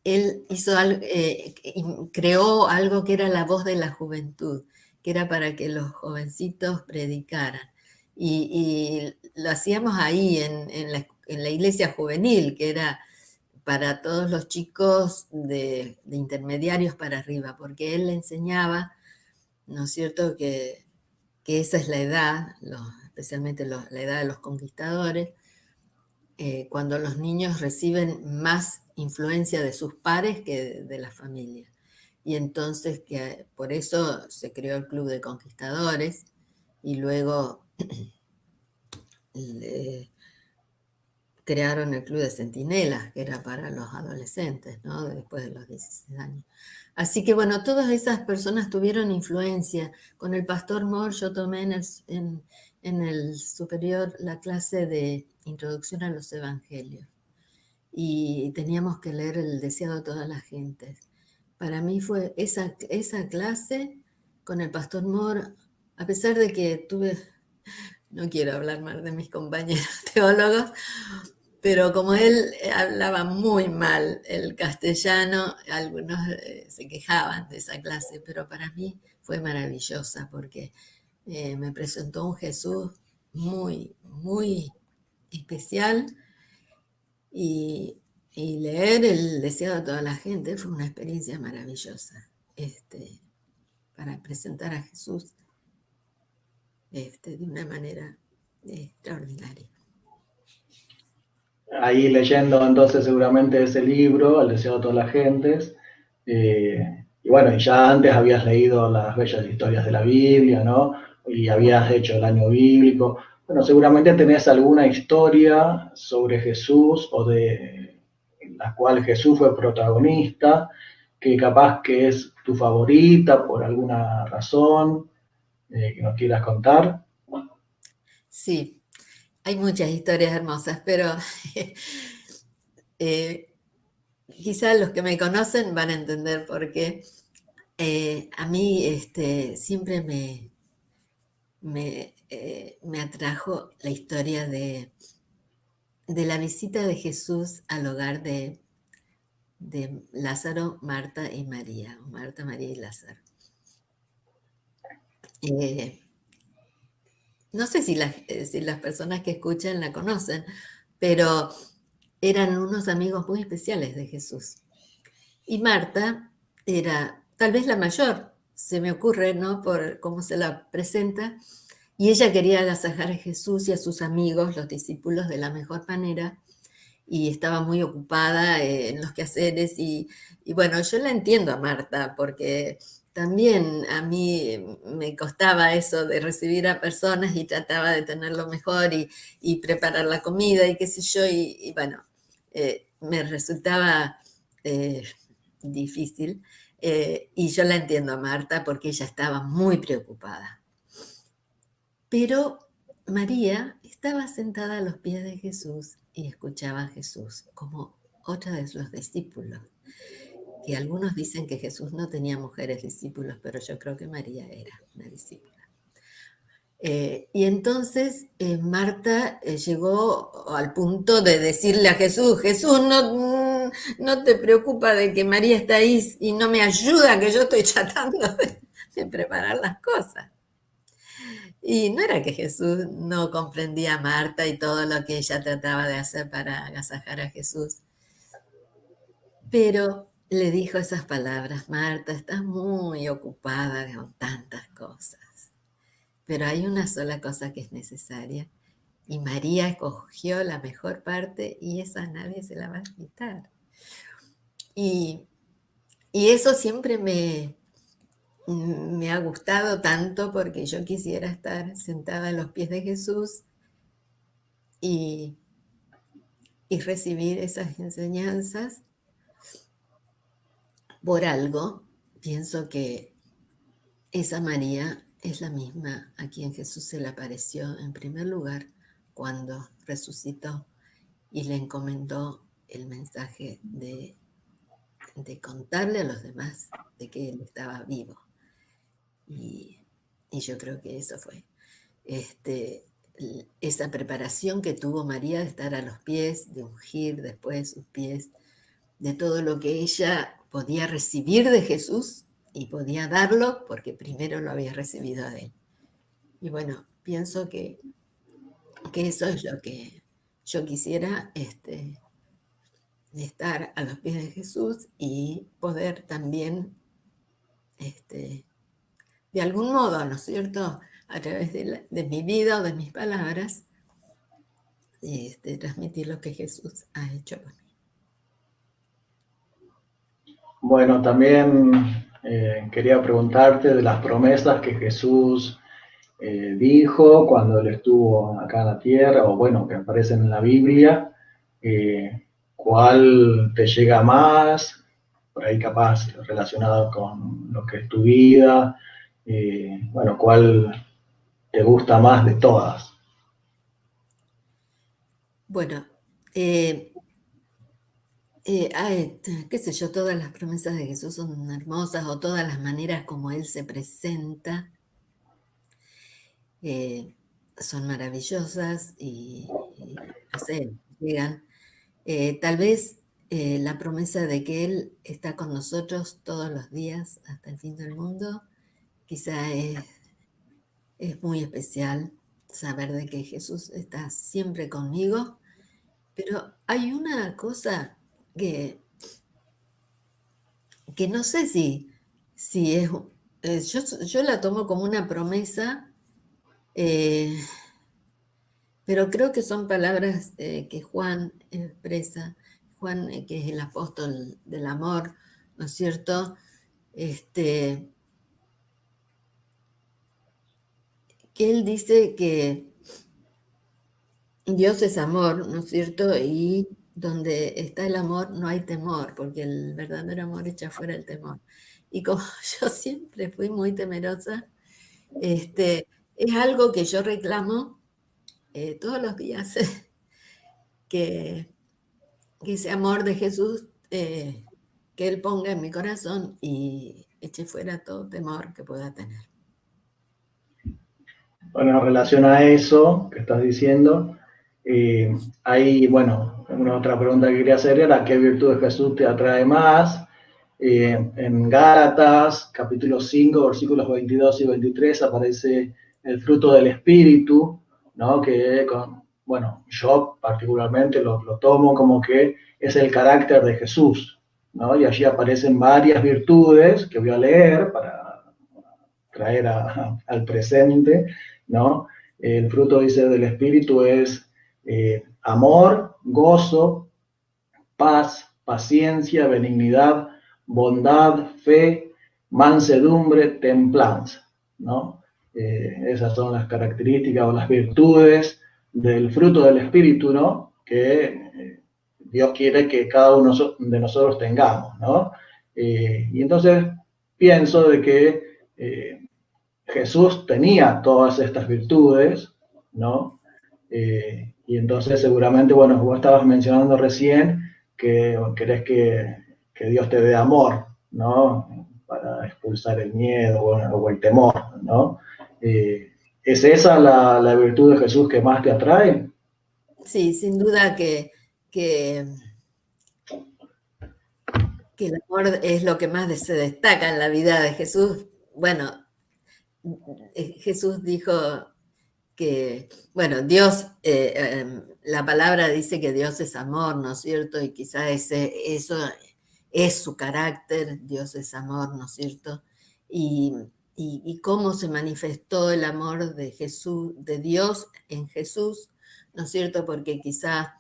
él hizo algo, creó algo que era la voz de la juventud, que era para que los jovencitos predicaran. Y lo hacíamos ahí en la iglesia juvenil, que era para todos los chicos de intermediarios para arriba, porque él le enseñaba, ¿no es cierto?, que esa es la edad, especialmente la edad de los conquistadores, cuando los niños reciben más influencia de sus pares que de la familia. Y entonces por eso se creó el Club de Conquistadores y luego eh, crearon el Club de Centinelas, que era para los adolescentes, ¿no?, después de los 16 años. Así que bueno, todas esas personas tuvieron influencia. Con el pastor Moore yo tomé en el superior la clase de Introducción a los Evangelios y teníamos que leer El deseado de todas las gentes. Para mí fue esa clase con el pastor Moore, a pesar de que no quiero hablar mal de mis compañeros teólogos, pero como él hablaba muy mal el castellano, algunos se quejaban de esa clase, pero para mí fue maravillosa porque me presentó un Jesús muy, muy especial, y, y leer El deseado de toda la gente fue una experiencia maravillosa, para presentar a Jesús de una manera extraordinaria. Ahí leyendo entonces seguramente ese libro, El deseo de todas las gentes, y bueno, y ya antes habías leído las bellas historias de la Biblia, ¿no? Y habías hecho el año bíblico. Bueno, seguramente tenés alguna historia sobre Jesús o de en la cual Jesús fue protagonista, que capaz que es tu favorita por alguna razón, que nos quieras contar. Sí, hay muchas historias hermosas, pero eh, quizá los que me conocen van a entender por qué. A mí siempre me atrajo la historia de la visita de Jesús al hogar de Lázaro, Marta y María, o Marta, María y Lázaro. Eh, no sé si las personas que escuchan la conocen, pero eran unos amigos muy especiales de Jesús. Y Marta era tal vez la mayor, se me ocurre, ¿no? Por cómo se la presenta. Y ella quería agasajar a Jesús y a sus amigos, los discípulos, de la mejor manera. Y estaba muy ocupada en los quehaceres. Y bueno, yo la entiendo a Marta, porque también a mí me costaba eso de recibir a personas y trataba de tenerlo mejor y preparar la comida y qué sé yo. Y bueno, me resultaba eh, difícil. Y yo la entiendo a Marta porque ella estaba muy preocupada. Pero María estaba sentada a los pies de Jesús y escuchaba a Jesús como otra de los discípulos, que algunos dicen que Jesús no tenía mujeres discípulos, pero yo creo que María era una discípula. Y entonces Marta llegó al punto de decirle a Jesús, Jesús, no te preocupa de que María está ahí y no me ayuda, que yo estoy tratando de preparar las cosas. Y no era que Jesús no comprendía a Marta y todo lo que ella trataba de hacer para agasajar a Jesús, pero le dijo esas palabras, Marta, estás muy ocupada con tantas cosas, pero hay una sola cosa que es necesaria y María escogió la mejor parte y esa nadie se la va a quitar. Y, y eso siempre me ha gustado tanto porque yo quisiera estar sentada a los pies de Jesús y recibir esas enseñanzas. Por algo, pienso que esa María es la misma a quien Jesús se le apareció en primer lugar cuando resucitó y le encomendó el mensaje de contarle a los demás de que él estaba vivo. Y, y yo creo que eso fue esa preparación que tuvo María de estar a los pies, de ungir después sus pies, de todo lo que ella podía recibir de Jesús y podía darlo porque primero lo había recibido de él. Y bueno, pienso que eso es lo que yo quisiera, estar a los pies de Jesús y poder también, de algún modo, ¿no es cierto?, a través de mi vida o de mis palabras, transmitir lo que Jesús ha hecho por mí. Bueno, también quería preguntarte de las promesas que Jesús dijo cuando él estuvo acá en la tierra, o bueno, que aparecen en la Biblia. ¿Cuál te llega más? Por ahí capaz relacionado con lo que es tu vida. Bueno, ¿cuál te gusta más de todas? Bueno, qué sé yo, todas las promesas de Jesús son hermosas o todas las maneras como Él se presenta son maravillosas y no sé, llegan. Tal vez la promesa de que Él está con nosotros todos los días hasta el fin del mundo, quizá es muy especial saber de que Jesús está siempre conmigo, pero hay una cosa que no sé si es, yo la tomo como una promesa, eh, pero creo que son palabras que Juan expresa, Juan que es el apóstol del amor, ¿no es cierto? Que él dice que Dios es amor, ¿no es cierto? Y donde está el amor no hay temor, porque el verdadero amor echa fuera el temor. Y como yo siempre fui muy temerosa, es algo que yo reclamo todos los días, que, que ese amor de Jesús, que Él ponga en mi corazón y eche fuera todo temor que pueda tener. Bueno, en relación a eso que estás diciendo, Ahí, bueno, una otra pregunta que quería hacer era, ¿qué virtud de Jesús te atrae más? En Gálatas, capítulo 5, versículos 22 y 23, aparece el fruto del Espíritu, ¿no? Que, bueno, yo particularmente lo tomo como que es el carácter de Jesús, ¿no? Y allí aparecen varias virtudes que voy a leer para traer al presente, ¿no? El fruto, dice, del Espíritu es amor, gozo, paz, paciencia, benignidad, bondad, fe, mansedumbre, templanza, ¿no? Esas son las características o las virtudes del fruto del Espíritu, ¿no? Que Dios quiere que cada uno de nosotros tengamos, ¿no? Y entonces pienso de que Jesús tenía todas estas virtudes, ¿no? Y entonces seguramente, bueno, vos estabas mencionando recién que querés que Dios te dé amor, ¿no? Para expulsar el miedo, bueno, o el temor, ¿no? ¿Es esa la virtud de Jesús que más te atrae? Sí, sin duda que, que el amor es lo que más se destaca en la vida de Jesús. Bueno, Jesús dijo que, bueno, Dios, la palabra dice que Dios es amor, ¿no es cierto? Y quizá eso es su carácter, Dios es amor, ¿no es cierto? Y cómo se manifestó el amor de Jesús, de Dios en Jesús, ¿no es cierto? Porque quizá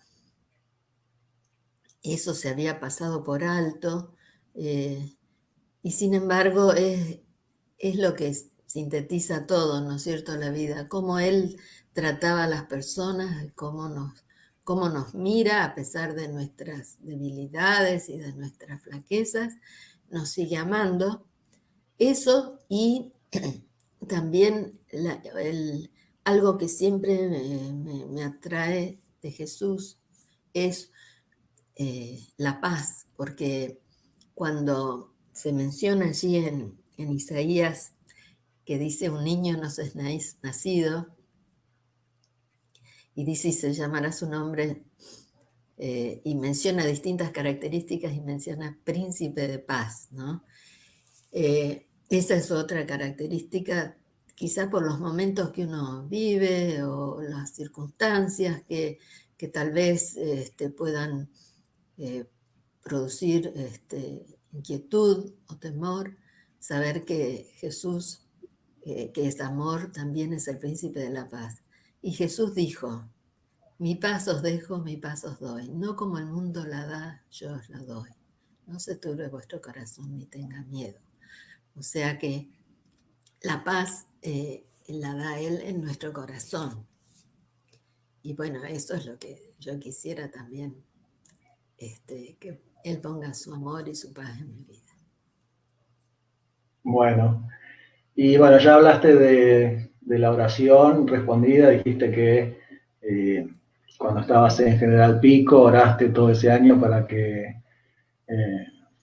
eso se había pasado por alto, y sin embargo es lo que sintetiza todo, ¿no es cierto?, la vida, cómo él trataba a las personas, cómo nos mira a pesar de nuestras debilidades y de nuestras flaquezas, nos sigue amando. Eso y también algo que siempre me atrae de Jesús es la paz, porque cuando se menciona allí en Isaías que dice un niño nos es nacido, y dice y se llamará su nombre, y menciona distintas características y menciona príncipe de paz, ¿no? Esa es otra característica, quizá por los momentos que uno vive o las circunstancias que tal vez puedan producir inquietud o temor, saber que Jesús, que es amor, también es el príncipe de la paz. Y Jesús dijo, mi paz os dejo, mi paz os doy. No como el mundo la da, yo os la doy. No se turbe vuestro corazón ni tenga miedo. O sea que la paz la da Él en nuestro corazón. Y bueno, eso es lo que yo quisiera también, que Él ponga su amor y su paz en mi vida. Bueno, y bueno, ya hablaste de la oración respondida, dijiste que cuando estabas en General Pico oraste todo ese año para que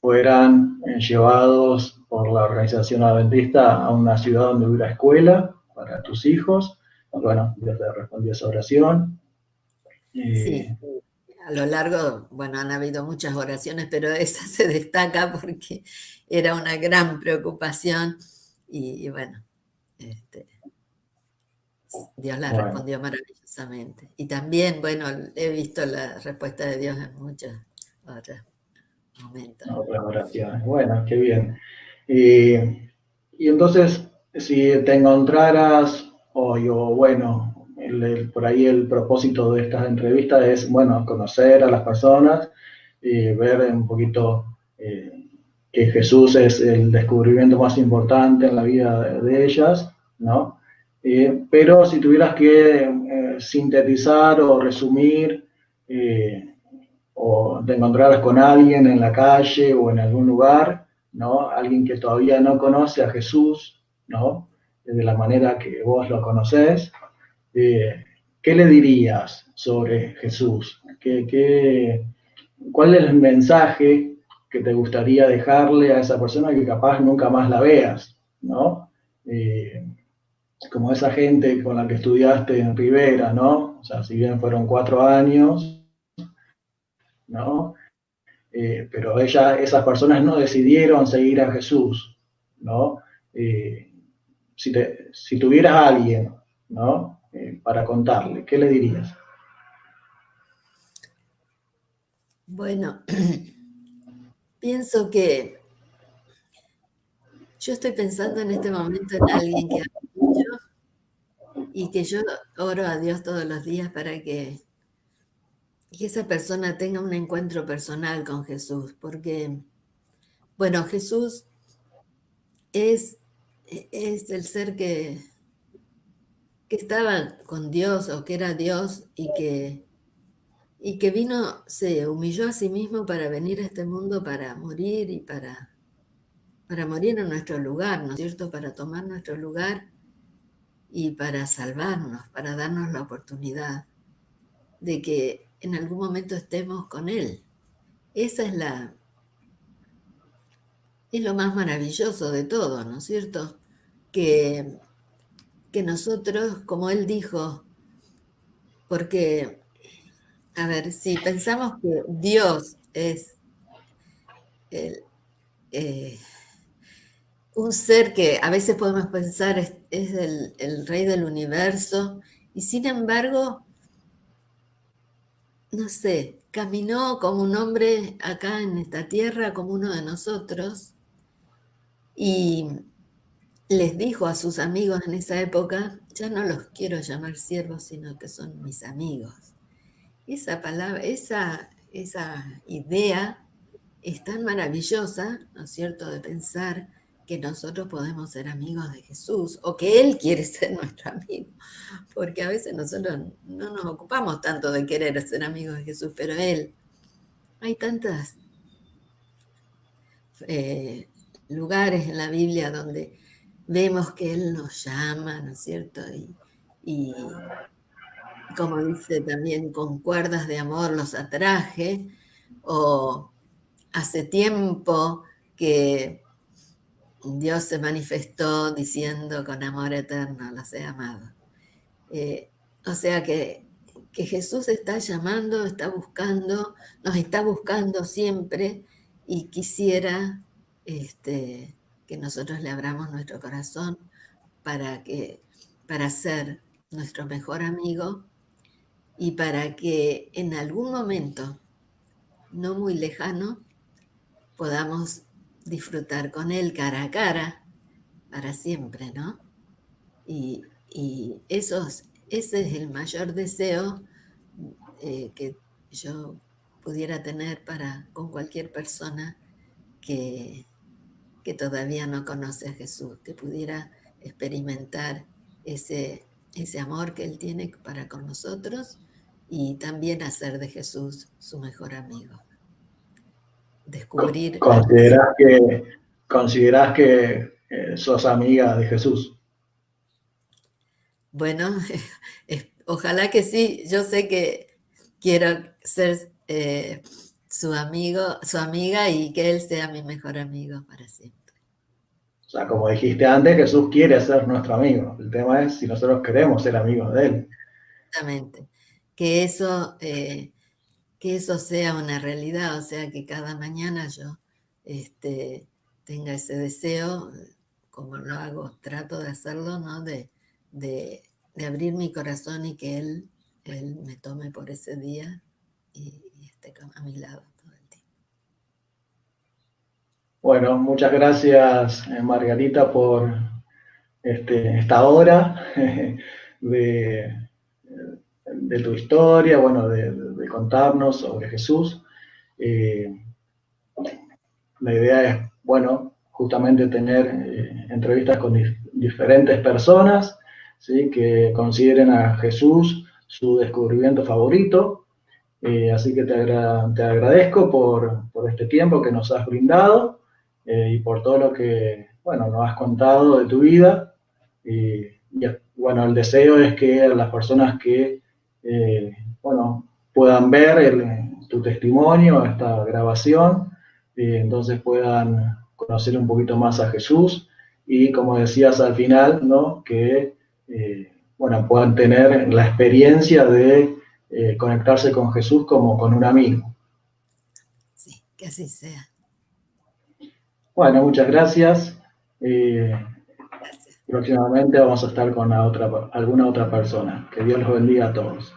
fueran llevados por la organización adventista a una ciudad donde hubiera escuela para tus hijos. Bueno, Dios te respondió esa oración. Sí, a lo largo, bueno, han habido muchas oraciones, pero esa se destaca porque era una gran preocupación y bueno, Dios la Bueno, respondió maravillosamente. Y también, bueno, he visto la respuesta de Dios en muchos otros momentos. otras oraciones. Bueno, qué bien. Y entonces, si te encontraras hoy, o bueno, por ahí el propósito de estas entrevistas es, bueno, conocer a las personas y ver un poquito que Jesús es el descubrimiento más importante en la vida de ellas, ¿no? Pero si tuvieras que sintetizar o resumir, o te encontraras con alguien en la calle o en algún lugar, ¿no? Alguien que todavía no conoce a Jesús, ¿no? De la manera que vos lo conocés, ¿qué le dirías sobre Jesús? ¿Cuál es el mensaje que te gustaría dejarle a esa persona que capaz nunca más la veas, ¿no? como esa gente con la que estudiaste en Rivera, ¿no? O sea, si bien fueron 4 años, ¿no? Pero esas personas no decidieron seguir a Jesús, ¿no? Eh, si tuvieras a alguien, ¿no? Para contarle, ¿qué le dirías? Bueno, pienso que yo estoy pensando en este momento en alguien que amo mucho y que yo oro a Dios todos los días para que esa persona tenga un encuentro personal con Jesús, porque, bueno, Jesús es, es el ser que estaba con Dios o que era Dios y que vino, se humilló a sí mismo para venir a este mundo para morir y para morir en nuestro lugar, ¿no es cierto? Para tomar nuestro lugar y para salvarnos, para darnos la oportunidad de que en algún momento estemos con Él. Esa es lo más maravilloso de todo, ¿no es cierto? Que, que nosotros, como Él dijo, porque, a ver, si pensamos que Dios es el, eh, un ser que a veces podemos pensar es el rey del universo, y sin embargo, no sé, caminó como un hombre acá en esta tierra, como uno de nosotros, y les dijo a sus amigos en esa época, ya no los quiero llamar siervos, sino que son mis amigos. Esa palabra, esa idea es tan maravillosa, ¿no es cierto?, de pensar que nosotros podemos ser amigos de Jesús o que Él quiere ser nuestro amigo, porque a veces nosotros no nos ocupamos tanto de querer ser amigos de Jesús, pero Él, hay tantos lugares en la Biblia donde vemos que Él nos llama, ¿no es cierto? Y como dice también, con cuerdas de amor los atraje, o hace tiempo que Dios se manifestó diciendo con amor eterno los he amado. Eh, o sea que Jesús está llamando, está buscando, nos está buscando siempre y quisiera que nosotros le abramos nuestro corazón para para ser nuestro mejor amigo y para que en algún momento, no muy lejano, podamos disfrutar con Él cara a cara para siempre, ¿no? Y ese es el mayor deseo que yo pudiera tener con cualquier persona que, que todavía no conoce a Jesús, que pudiera experimentar ese amor que Él tiene para con nosotros y también hacer de Jesús su mejor amigo. Descubrir la pasión. ¿Considerás que sos amiga de Jesús? Bueno, ojalá que sí. Yo sé que quiero ser su amigo, su amiga y que Él sea mi mejor amigo para siempre. O sea, como dijiste antes, Jesús quiere ser nuestro amigo. El tema es si nosotros queremos ser amigos de Él. Exactamente. Que eso, eh, que eso sea una realidad, o sea, que cada mañana yo este, tenga ese deseo, como lo hago, trato de hacerlo, ¿no? De, de abrir mi corazón y que Él me tome por ese día y esté a mi lado todo el tiempo. Bueno, muchas gracias, Margarita, por esta hora de, de tu historia, bueno, de contarnos sobre Jesús. Eh, la idea es, bueno, justamente tener entrevistas con diferentes personas, ¿sí? Que consideren a Jesús su descubrimiento favorito. Así que te agradezco por este tiempo que nos has brindado y por todo lo que, bueno, nos has contado de tu vida. Y, bueno, el deseo es que las personas que, bueno, puedan ver tu testimonio, esta grabación, entonces puedan conocer un poquito más a Jesús y como decías al final, ¿no? Que bueno, puedan tener la experiencia de conectarse con Jesús como con un amigo. Sí, que así sea. Bueno, muchas gracias. Gracias. Próximamente vamos a estar con alguna otra persona. Que Dios los bendiga a todos.